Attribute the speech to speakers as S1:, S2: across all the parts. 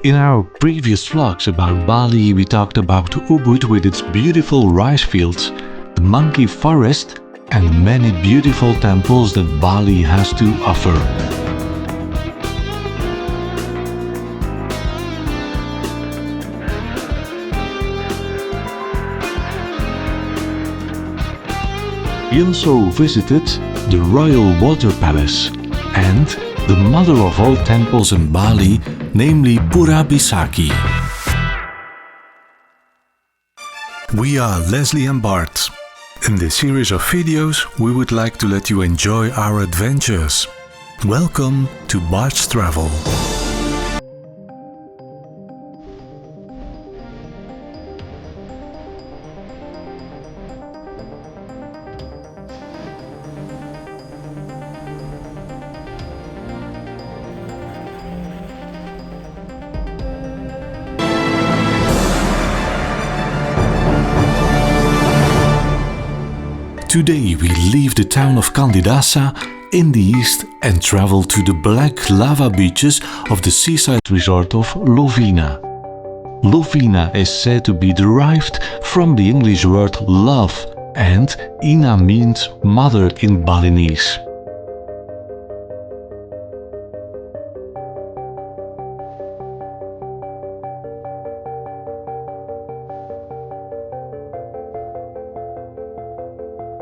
S1: In our previous vlogs about Bali, we talked about Ubud with its beautiful rice fields, the monkey forest, and many beautiful temples that Bali has to offer. We also visited the Royal Water Palace and the mother of all temples in Bali, namely Pura Besakih. We are Leslie and Bart. In this series of videos, we would like to let you enjoy our adventures. Welcome to Bart's Travel. Today we leave the town of Candidasa in the east and travel to the black lava beaches of the seaside resort of Lovina. Lovina is said to be derived from the English word love, and Ina means mother in Balinese.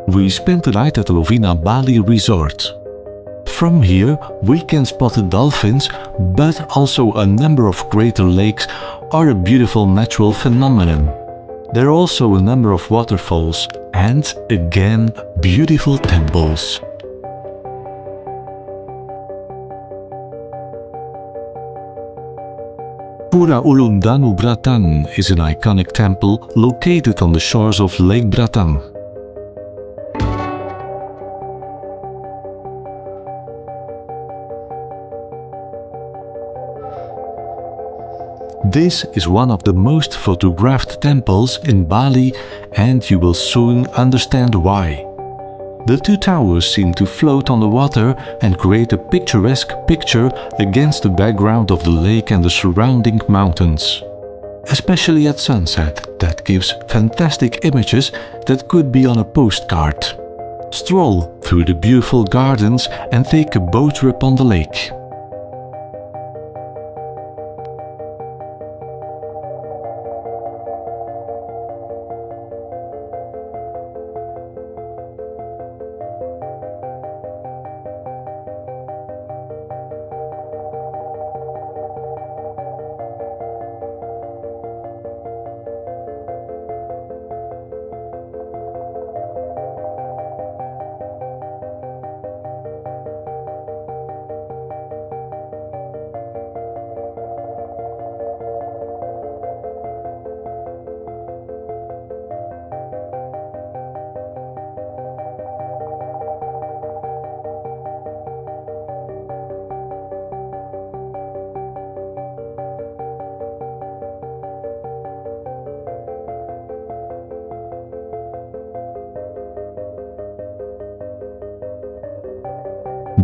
S1: We spent the night at the Lovina Bali Resort. From here we can spot the dolphins, but also a number of greater lakes are a beautiful natural phenomenon. There are also a number of waterfalls and, again, beautiful temples. Pura Ulun Danu Bratan is an iconic temple located on the shores of Lake Bratan. This is one of the most photographed temples in Bali, and you will soon understand why. The two towers seem to float on the water and create a picturesque picture against the background of the lake and the surrounding mountains. Especially at sunset, that gives fantastic images that could be on a postcard. Stroll through the beautiful gardens and take a boat trip on the lake.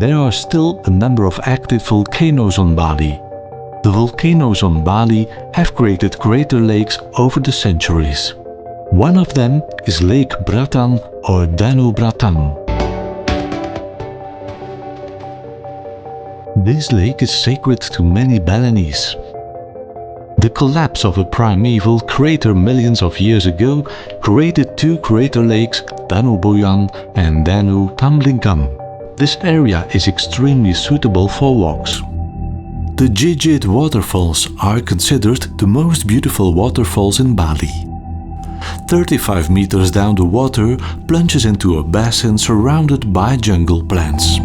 S1: There are still a number of active volcanoes on Bali. The volcanoes on Bali have created greater lakes over the centuries. One of them is Lake Bratan or Danu Bratan. This lake is sacred to many Balinese. The collapse of a primeval crater millions of years ago created two crater lakes, Danu Boyan and Danu Tamlingam. This area is extremely suitable for walks. The Gitgit waterfalls are considered the most beautiful waterfalls in Bali. 35 meters down the water plunges into a basin surrounded by jungle plants.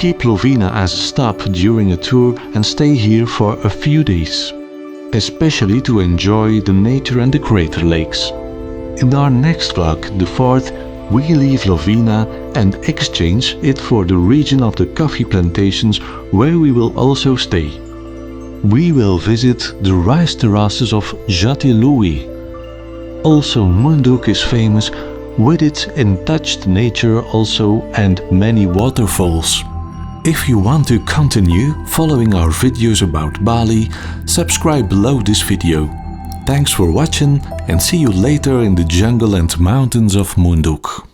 S1: Keep Lovina as a stop during a tour and stay here for a few days. especially to enjoy the nature and the crater lakes. In our next vlog, the fourth, we leave Lovina and exchange it for the region of the coffee plantations where we will also stay. We will visit the rice terraces of Jatiluwi. Also, Munduk is famous with its untouched nature also and many waterfalls. If you want to continue following our videos about Bali, subscribe below this video. Thanks for watching and see you later in the jungle and mountains of Munduk.